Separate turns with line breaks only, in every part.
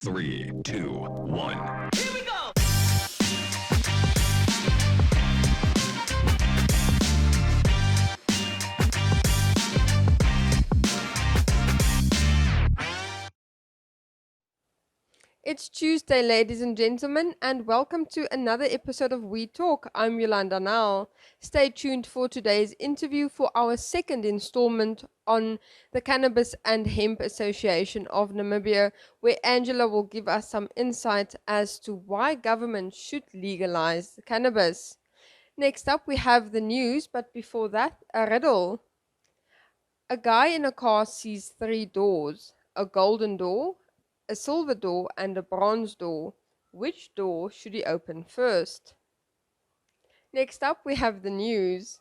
3, 2, 1.
Here we go!
It's Tuesday, ladies and gentlemen, and welcome to another episode of WEtalk. I'm Yolanda Nal. Stay tuned for today's interview for our second installment on the Cannabis and Hemp Association of Namibia, where Angela will give us some insight as to why government should legalize cannabis. Next up, we have the news, but before that, a riddle. A guy in a car sees three doors: a golden door, a silver door, and a bronze door. Which door should he open first? Next up, we have the news.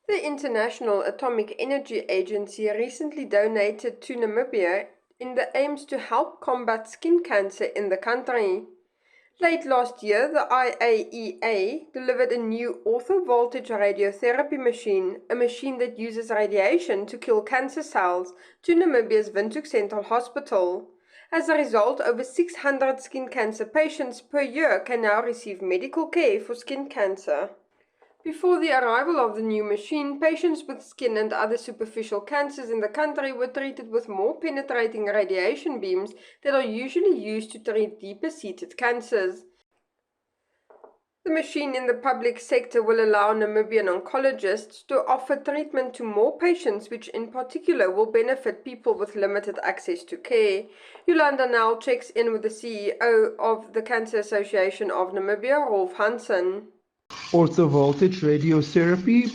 The International Atomic Energy Agency recently donated to Namibia in the aims to help combat skin cancer in the country. Late last year, the IAEA delivered a new ortho-voltage radiotherapy machine, a machine that uses radiation to kill cancer cells, to Namibia's Windhoek Central Hospital. As a result, over 600 skin cancer patients per year can now receive medical care for skin cancer. Before the arrival of the new machine, patients with skin and other superficial cancers in the country were treated with more penetrating radiation beams that are usually used to treat deeper-seated cancers. The machine in the public sector will allow Namibian oncologists to offer treatment to more patients, which in particular will benefit people with limited access to care. Yolanda now checks in with the CEO of the Cancer Association of Namibia, Rolf Hansen.
Orthovoltage radiotherapy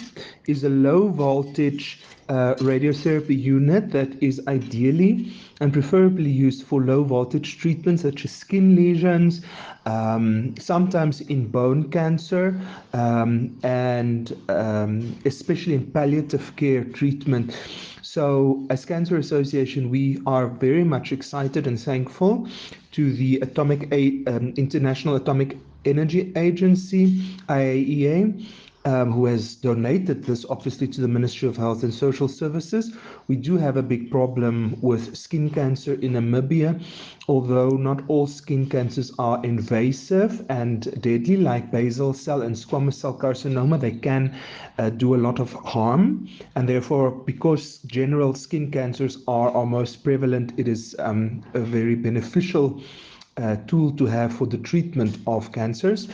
is a low voltage radiotherapy unit that is ideally and preferably used for low voltage treatments such as skin lesions, sometimes in bone cancer, and especially in palliative care treatment. So as Cancer Association, we are very much excited and thankful to the International Atomic Energy Agency, IAEA, who has donated this obviously to the Ministry of Health and Social Services. We do have a big problem with skin cancer in Namibia, although not all skin cancers are invasive and deadly, like basal cell and squamous cell carcinoma. They can do a lot of harm, and therefore, because general skin cancers are most prevalent, it is a very beneficial tool to have for the treatment of cancers.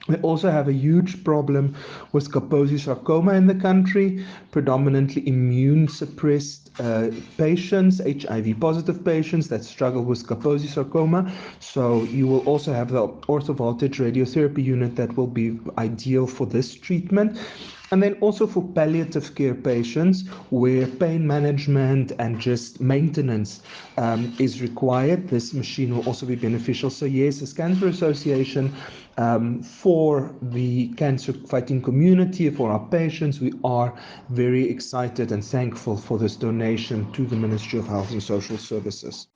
We also have a huge problem with Kaposi sarcoma in the country, predominantly immune suppressed patients, HIV positive patients that struggle with Kaposi sarcoma. So you will also have the orthovoltage radiotherapy unit that will be ideal for this treatment. And then also for palliative care patients where pain management and just maintenance is required, this machine will also be beneficial. So yes, as Cancer Association, for the cancer fighting community, for our patients, we are very excited and thankful for this donation to the Ministry of Health and Social Services.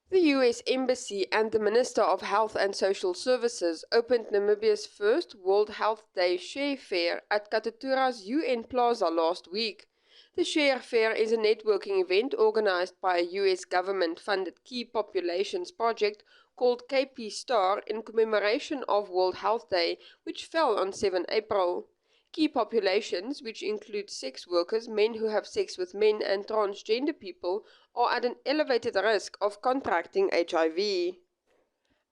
The US Embassy and the Minister of Health and Social Services opened Namibia's first World Health Day Share Fair at Katatura's UN Plaza last week. The Share Fair is a networking event organized by a US government-funded Key Populations project called KP Star in commemoration of World Health Day, which fell on 7 April. Key populations, which include sex workers, men who have sex with men, and transgender people, are at an elevated risk of contracting HIV.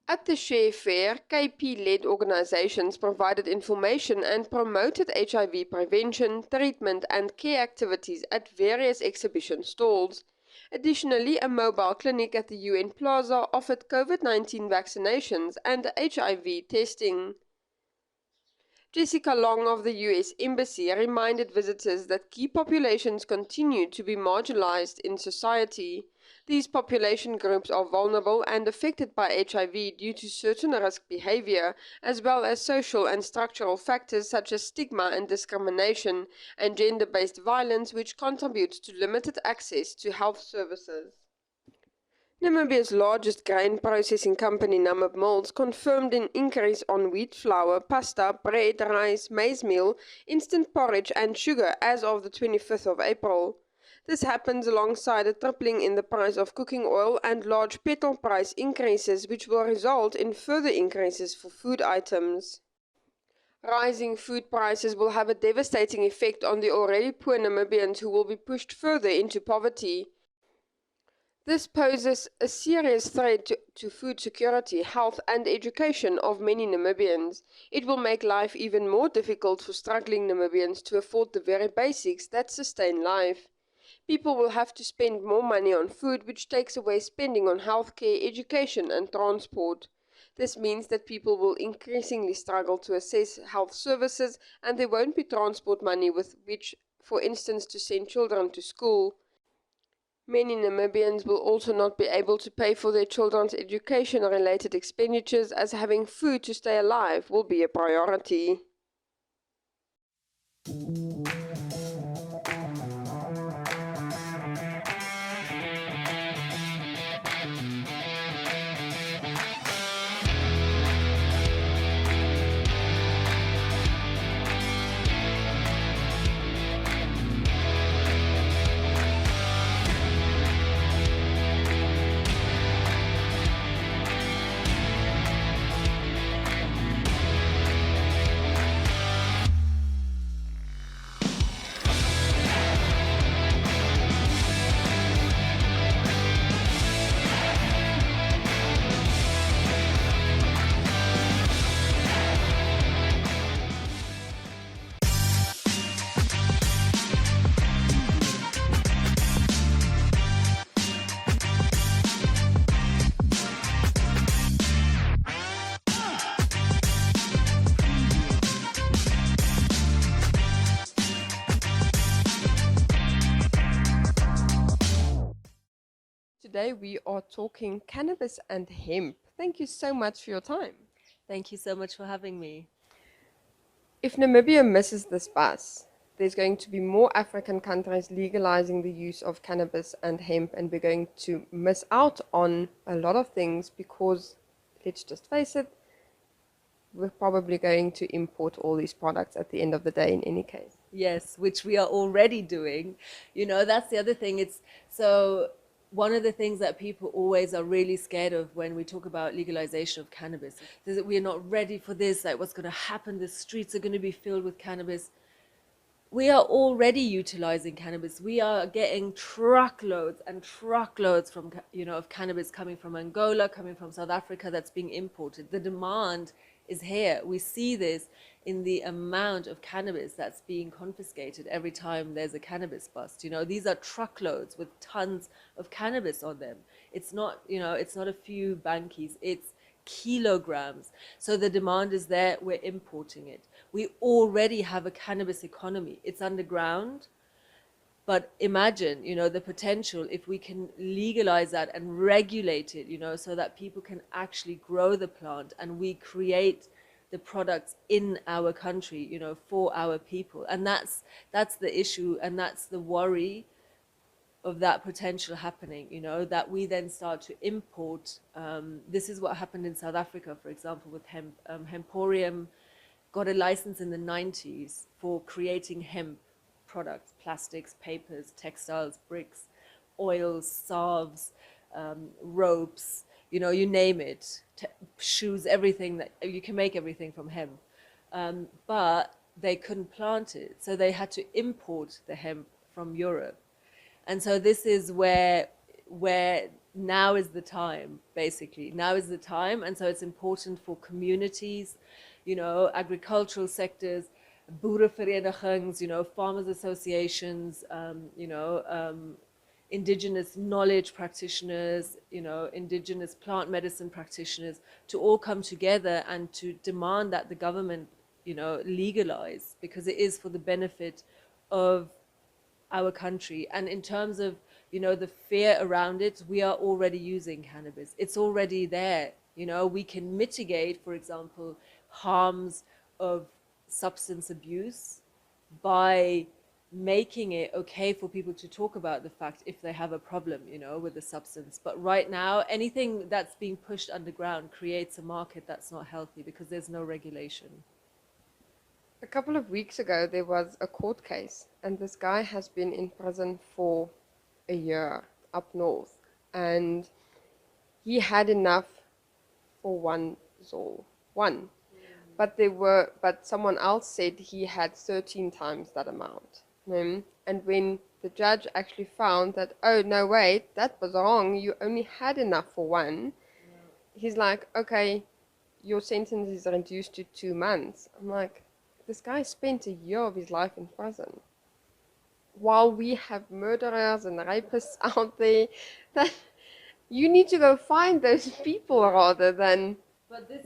At the Share Fair, KP-led organizations provided information and promoted HIV prevention, treatment and care activities at various exhibition stalls. Additionally, a mobile clinic at the UN Plaza offered COVID-19 vaccinations and HIV testing. Jessica Long of the US Embassy reminded visitors that key populations continue to be marginalized in society. These population groups are vulnerable and affected by HIV due to certain risk behavior, as well as social and structural factors such as stigma and discrimination and gender-based violence, which contributes to limited access to health services. Namibia's largest grain processing company, Namib Mills, confirmed an increase on wheat flour, pasta, bread, rice, maize meal, instant porridge and sugar as of the 25th of April. This happens alongside a tripling in the price of cooking oil and large petrol price increases, which will result in further increases for food items. Rising food prices will have a devastating effect on the already poor Namibians who will be pushed further into poverty. This poses a serious threat to food security, health and education of many Namibians. It will make life even more difficult for struggling Namibians to afford the very basics that sustain life. People will have to spend more money on food, which takes away spending on healthcare, education and transport. This means that people will increasingly struggle to access health services and there won't be transport money with which, for instance, to send children to school. Many Namibians will also not be able to pay for their children's education-related expenditures, as having food to stay alive will be a priority. Today we are talking cannabis and hemp. Thank you so much for your time.
Thank you so much for having me.
If Namibia misses this bus, there's going to be more African countries legalizing the use of cannabis and hemp, and we're going to miss out on a lot of things because, let's just face it, we're probably going to import all these products at the end of the day in any case.
Yes, which we are already doing. You know, that's the other thing. One of the things that people always are really scared of when we talk about legalization of cannabis is that we're not ready for this, like what's going to happen, the streets are going to be filled with cannabis. We are already utilizing cannabis. We are getting truckloads and truckloads from, of cannabis coming from Angola, coming from South Africa that's being imported. The demand is here. We see this in the amount of cannabis that's being confiscated every time there's a cannabis bust. These are truckloads with tons of cannabis on them. It's not, it's not a few bankies, it's kilograms. So the demand is there, we're importing it. We already have a cannabis economy. It's underground. But imagine, the potential if we can legalize that and regulate it, so that people can actually grow the plant and we create the products in our country, for our people. And that's the issue, and that's the worry of that potential happening, that we then start to import. This is what happened in South Africa, for example, with hemp. Hemporium got a license in the 90s for creating hemp products, plastics, papers, textiles, bricks, oils, salves, ropes, you name it, shoes, everything that you can make everything from hemp. But they couldn't plant it, so they had to import the hemp from Europe. And so this is where now is the time, basically. Now is the time. And so it's important for communities, you know, agricultural sectors, boereverenigings, you know, farmers associations, indigenous knowledge practitioners, you know, indigenous plant medicine practitioners, to all come together and to demand that the government, you know, legalize, because it is for the benefit of our country. And in terms of, you know, the fear around it, we are already using cannabis. It's already there. You know, we can mitigate, for example, harms of substance abuse by making it okay for people to talk about the fact if they have a problem, you know, with the substance. But right now, anything that's being pushed underground creates a market that's not healthy because there's no regulation.
A couple of weeks ago, there was a court case, and this guy has been in prison for a year up north, and he had enough for one Zol. One. But someone else said he had 13 times that amount. And when the judge actually found that, oh, no, wait, that was wrong, you only had enough for one, he's like, okay, your sentence is reduced to 2 months. I'm like, this guy spent a year of his life in prison. While we have murderers and rapists out there, that you need to go find those people rather than...
But this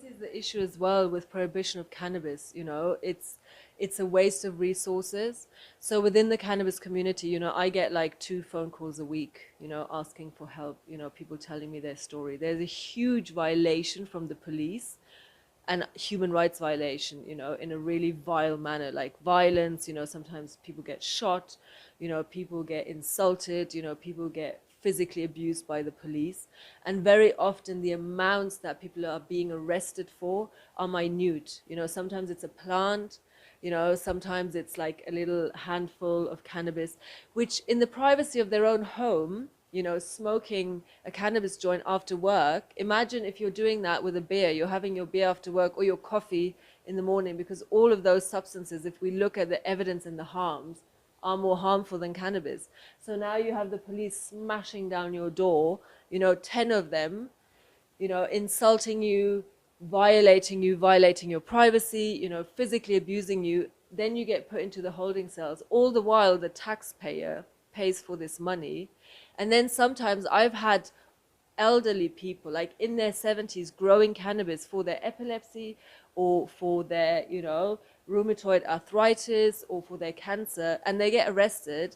is the issue as well with prohibition of cannabis, you know, it's a waste of resources. So within the cannabis community, you know, I get like 2 phone calls a week, you know, asking for help, you know, people telling me their story. There's a huge violation from the police and human rights violation, you know, in a really vile manner, like violence, you know, sometimes people get shot, you know, people get insulted, you know, people get physically abused by the police. And very often the amounts that people are being arrested for are minute. You know, sometimes it's a plant, you know, sometimes it's like a little handful of cannabis, which in the privacy of their own home, you know, smoking a cannabis joint after work. Imagine if you're doing that with a beer, you're having your beer after work or your coffee in the morning, because all of those substances, if we look at the evidence and the harms, are more harmful than cannabis. So now you have the police smashing down your door, you know, 10 of them, you know, insulting you, violating your privacy, you know, physically abusing you. Then you get put into the holding cells. All the while the taxpayer pays for this money. And then sometimes I've had elderly people like in their 70s growing cannabis for their epilepsy or for their, you know, rheumatoid arthritis or for their cancer, and they get arrested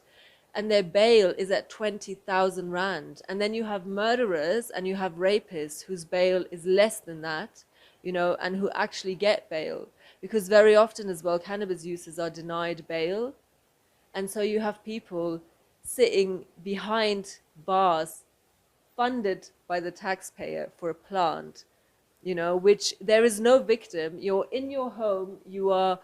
and their bail is at 20,000 rand. And then you have murderers and you have rapists whose bail is less than that, you know, and who actually get bail, because very often as well cannabis users are denied bail. And so you have people sitting behind bars funded by the taxpayer for a plant, you know, which there is no victim. You're in your home, you are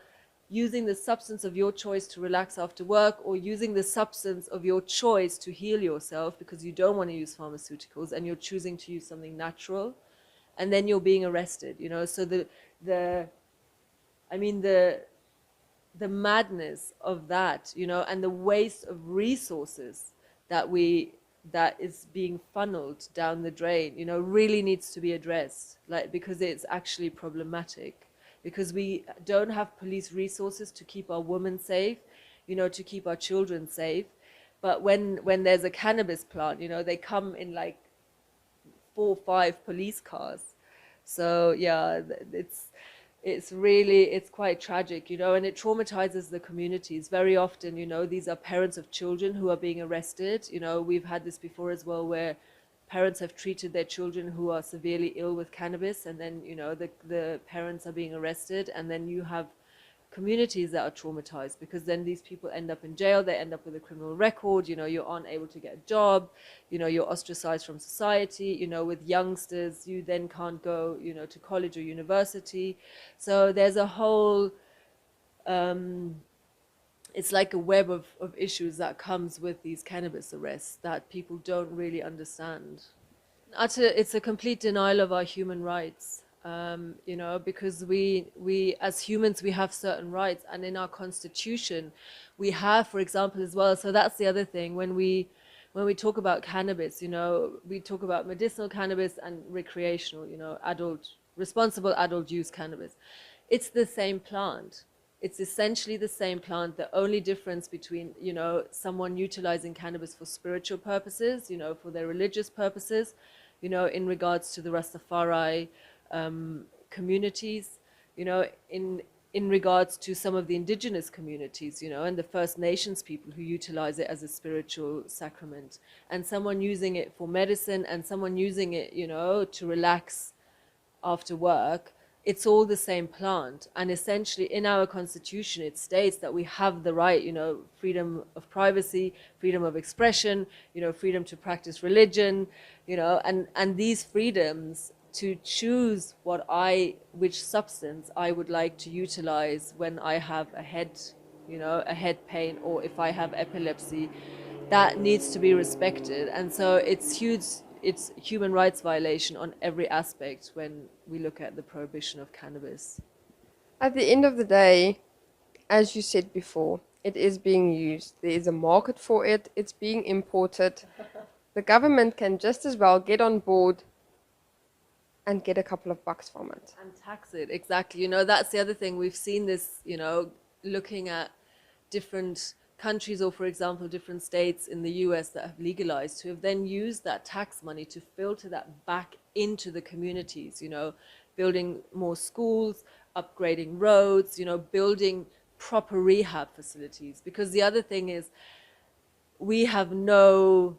using the substance of your choice to relax after work, or using the substance of your choice to heal yourself because you don't want to use pharmaceuticals and you're choosing to use something natural, and then you're being arrested, you know. So the madness of that, you know, and the waste of resources that is being funneled down the drain, you know, really needs to be addressed, like, because it's actually problematic, because we don't have police resources to keep our women safe, you know, to keep our children safe. But when there's a cannabis plant, you know, they come in like 4 or 5 police cars. So yeah, it's quite tragic, you know, and it traumatizes the communities. Very often, you know, these are parents of children who are being arrested. You know, we've had this before as well, where parents have treated their children who are severely ill with cannabis, and then, you know, the parents are being arrested, and then you have communities that are traumatized, because then these people end up in jail, they end up with a criminal record, you know, you aren't able to get a job, you know, you're ostracized from society, you know, with youngsters, you then can't go, you know, to college or university. So there's a whole, it's like a web of issues that comes with these cannabis arrests that people don't really understand. It's a complete denial of our human rights. You know, because we as humans, we have certain rights, and in our constitution we have, for example, as well. So that's the other thing, when when we talk about cannabis, we talk about medicinal cannabis and recreational, responsible adult use cannabis. It's the same plant. It's essentially the same plant. The only difference between, someone utilizing cannabis for spiritual purposes, for their religious purposes, in regards to the Rastafari communities, in regards to some of the indigenous communities, and the First Nations people who utilize it as a spiritual sacrament, and someone using it for medicine, and someone using it, to relax after work. It's all the same plant. And essentially in our constitution, it states that we have the right, freedom of privacy, freedom of expression, freedom to practice religion, and these freedoms to choose which substance I would like to utilize when I have a head pain, or if I have epilepsy, that needs to be respected. And so it's human rights violation on every aspect when we look at the prohibition of cannabis.
At the end of the day, as you said before, it is being used. There is a market for it. It's being imported. The government can just as well get on board and get a couple of bucks from it.
And tax it, exactly. That's the other thing. We've seen this, looking at different countries, or for example, different states in the US that have legalized, who have then used that tax money to filter that back into the communities, building more schools, upgrading roads, building proper rehab facilities. Because the other thing is, we have no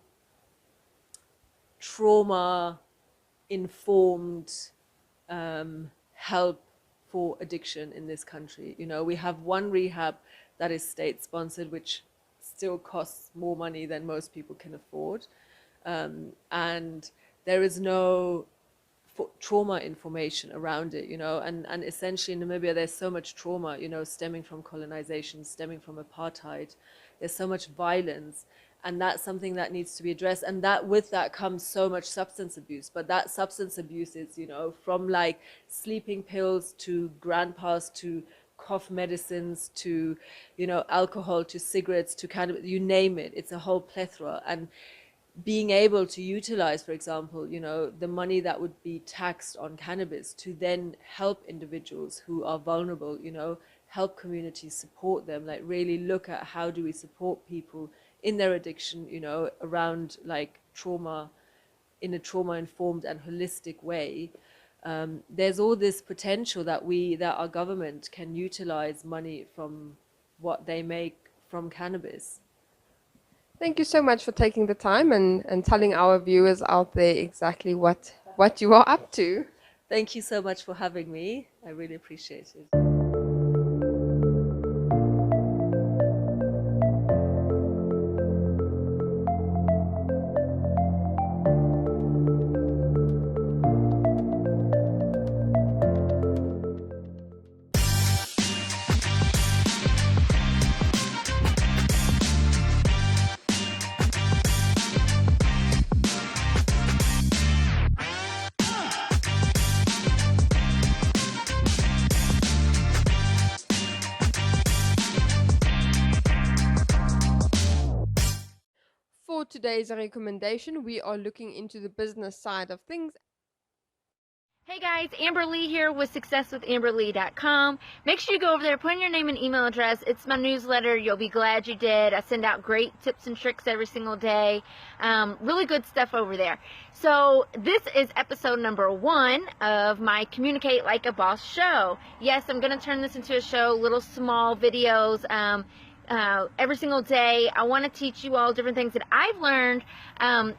trauma-informed help for addiction in this country. We have one rehab that is state-sponsored, which still costs more money than most people can afford. And there is no trauma information around it, and essentially in Namibia, there's so much trauma, stemming from colonization, stemming from apartheid. There's so much violence, and that's something that needs to be addressed. And with that comes so much substance abuse. But that substance abuse is, from like sleeping pills to grandpas to cough medicines to, alcohol to cigarettes to cannabis, you name it. It's a whole plethora. And being able to utilize, for example, the money that would be taxed on cannabis to then help individuals who are vulnerable, help communities, support them, like really look at how do we support people in their addiction, around like trauma, in a trauma-informed and holistic way. There's all this potential that our government can utilize money from what they make from cannabis.
Thank you so much for taking the time and telling our viewers out there exactly what you are up to.
Thank you so much for having me. I really appreciate it.
For today's recommendation, we are looking into the business side of things.
Hey guys, Amber Lee here with successwithamberlee.com. Make sure you go over there, put in your name and email address. It's my newsletter. You'll be glad you did. I send out great tips and tricks every single day. Really good stuff over there. So this is episode number 1 of my Communicate Like a Boss show. Yes, I'm going to turn this into a show, little small videos. Every single day. I want to teach you all different things that I've learned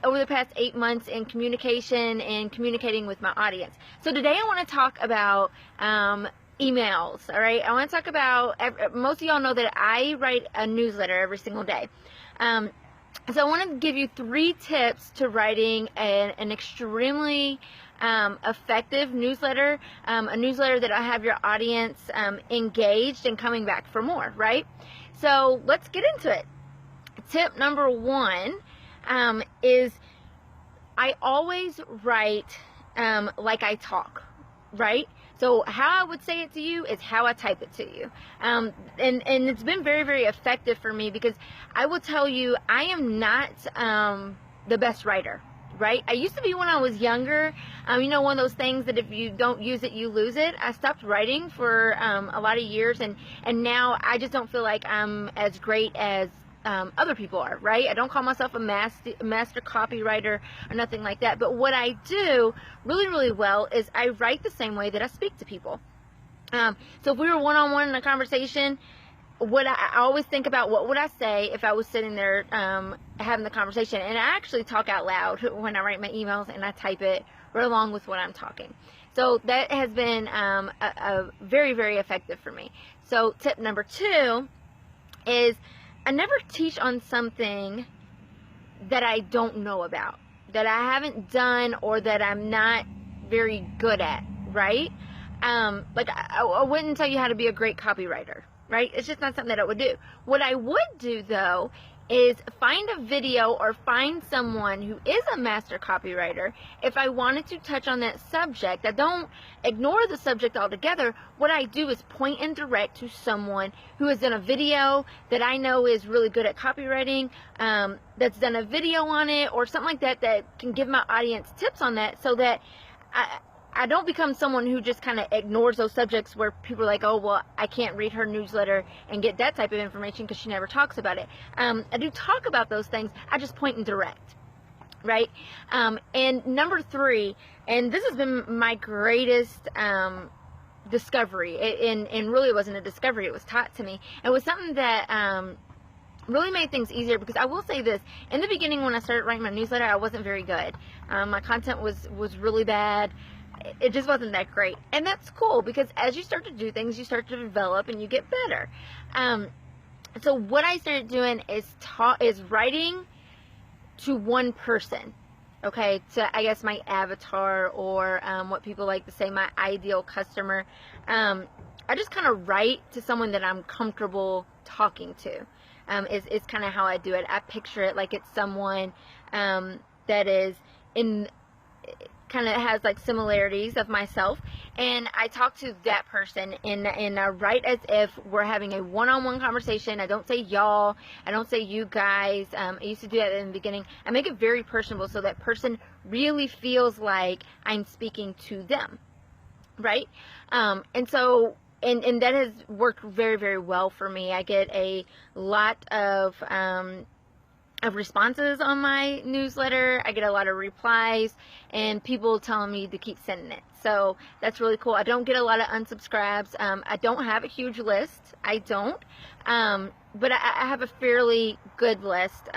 over the past 8 months in communication and communicating with my audience. So today I want to talk about emails, all right? I want to talk about, most of y'all know that I write a newsletter every single day. So I want to give you 3 tips to writing an extremely effective newsletter, a newsletter that I have your audience engaged and coming back for more, right? So let's get into it. Tip number 1 is I always write like I talk, right? So how I would say it to you is how I type it to you. And it's been very, very effective for me, because I will tell you, I am not the best writer, right? I used to be when I was younger. One of those things that if you don't use it, you lose it. I stopped writing for a lot of years, and now I just don't feel like I'm as great as other people are, right? I don't call myself a master copywriter or nothing like that. But what I do really, really well is I write the same way that I speak to people. So if we were one-on-one in a conversation, I always think about what would I say if I was sitting there having the conversation. And I actually talk out loud when I write my emails, and I type it right along with what I'm talking. So that has been a very, very effective for me. So tip number 2 is I never teach on something that I don't know about, that I haven't done, or that I'm not very good at, right? Like I wouldn't tell you how to be a great copywriter, right? It's just not something that I would do. What I would do, though, is find a video or find someone who is a master copywriter. If I wanted to touch on that subject, I don't ignore the subject altogether. What I do is point and direct to someone who has done a video that I know is really good at copywriting, that's done a video on it or something like that, that can give my audience tips on that, so that I don't become someone who just kind of ignores those subjects where people are like, oh, well, I can't read her newsletter and get that type of information because she never talks about it. I do talk about those things. I just point and direct, right? And number 3, and this has been my greatest discovery, and really it wasn't a discovery, it was taught to me. It was something that really made things easier, because I will say this, in the beginning when I started writing my newsletter, I wasn't very good. My content was really bad. It just wasn't that great, and that's cool, because as you start to do things, you start to develop and you get better. So what I started doing is writing to one person, okay, to, I guess, my avatar, or what people like to say, my ideal customer. I just kind of write to someone that I'm comfortable talking to. Is kind of how I do it. I picture it like it's someone that is kind of has like similarities of myself, and I talk to that person, and I write as if we're having a one-on-one conversation. I don't say y'all, I don't say you guys. I used to do that in the beginning. I make it very personable, so that person really feels like I'm speaking to them, right? And so and that has worked very, very well for me. I get a lot of responses on my newsletter. I get a lot of replies, and people telling me to keep sending it. So that's really cool. I don't get a lot of unsubscribes. I don't have a huge list. I don't. But I have a fairly good list,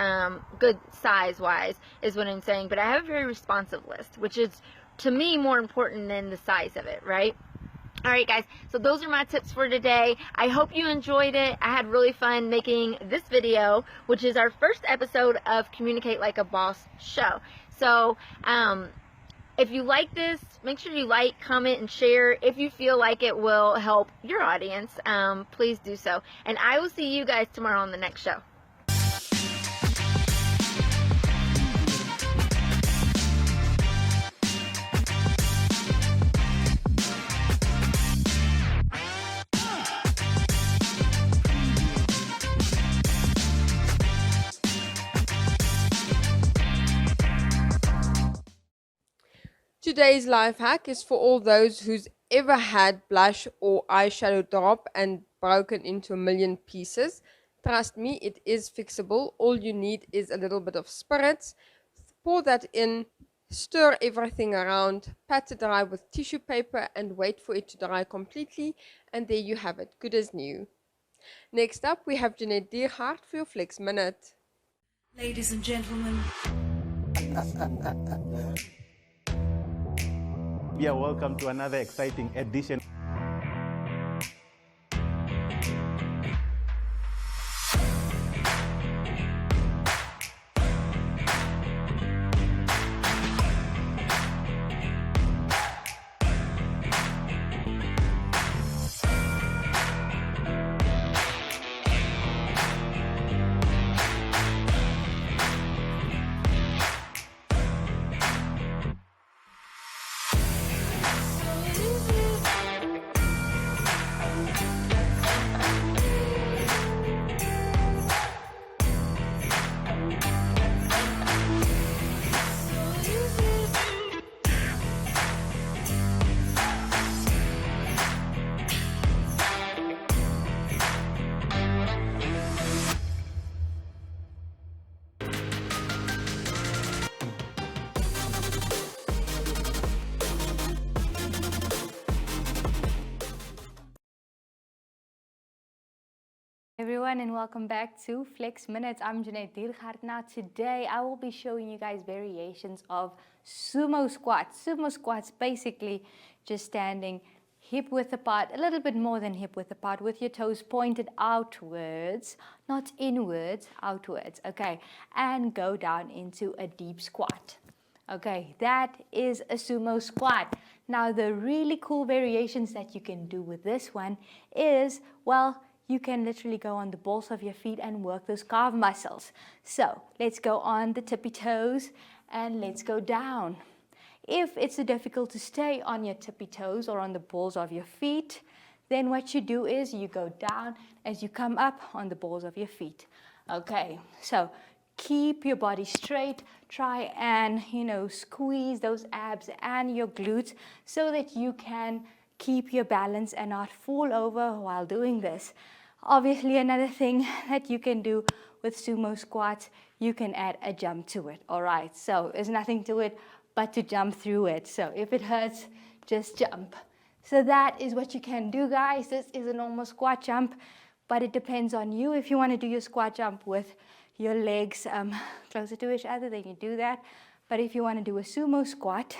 good size-wise is what I'm saying. But I have a very responsive list, which is, to me, more important than the size of it, right? Alright guys, so those are my tips for today. I hope you enjoyed it. I had really fun making this video, which is our first episode of Communicate Like a Boss show. So, if you like this, make sure you like, comment, and share. If you feel like it will help your audience, please do so. And I will see you guys tomorrow on the next show.
Today's life hack is for all those who's ever had blush or eyeshadow drop and broken into a million pieces. Trust me, it is fixable. All you need is a little bit of spirits. Pour that in, stir everything around, pat it dry with tissue paper and wait for it to dry completely, and there you have it, good as new. Next up, we have Jeanette Diergaard for your Flex Minute.
Ladies and gentlemen.
Yeah, welcome to another exciting edition.
Everyone, and welcome back to Flex Minutes. I'm Jeanette Diergaard. Now today I will be showing you guys variations of sumo squats. Sumo squats basically just standing hip width apart, a little bit more than hip width apart, with your toes pointed outwards, not inwards, outwards, okay, and go down into a deep squat. Okay, that is a sumo squat. Now the really cool variations that you can do with this one is, well, you can literally go on the balls of your feet and work those calf muscles. So let's go on the tippy toes and let's go down. If it's difficult to stay on your tippy toes or on the balls of your feet, then what you do is you go down as you come up on the balls of your feet. Okay, so keep your body straight. Try and, squeeze those abs and your glutes so that you can keep your balance and not fall over while doing this. Obviously, another thing that you can do with sumo squats, you can add a jump to it. All right, so there's nothing to it but to jump through it. So if it hurts, just jump. So that is what you can do, guys. This is a normal squat jump, but it depends on you. If you want to do your squat jump with your legs closer to each other, then you do that. But if you want to do a sumo squat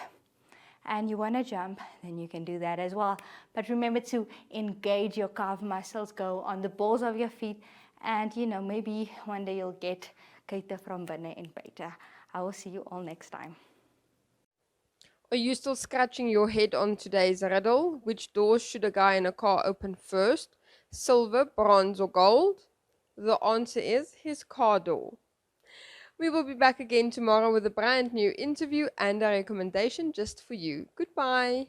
and you want to jump, then you can do that as well. But remember to engage your calf muscles, go on the balls of your feet, and maybe one day you'll get Keita from binne en buite. I will see you all next time.
Are you still scratching your head on today's riddle? Which doors should a guy in a car open first? Silver, bronze, or gold? The answer is his car door. We will be back again tomorrow with a brand new interview and a recommendation just for you. Goodbye.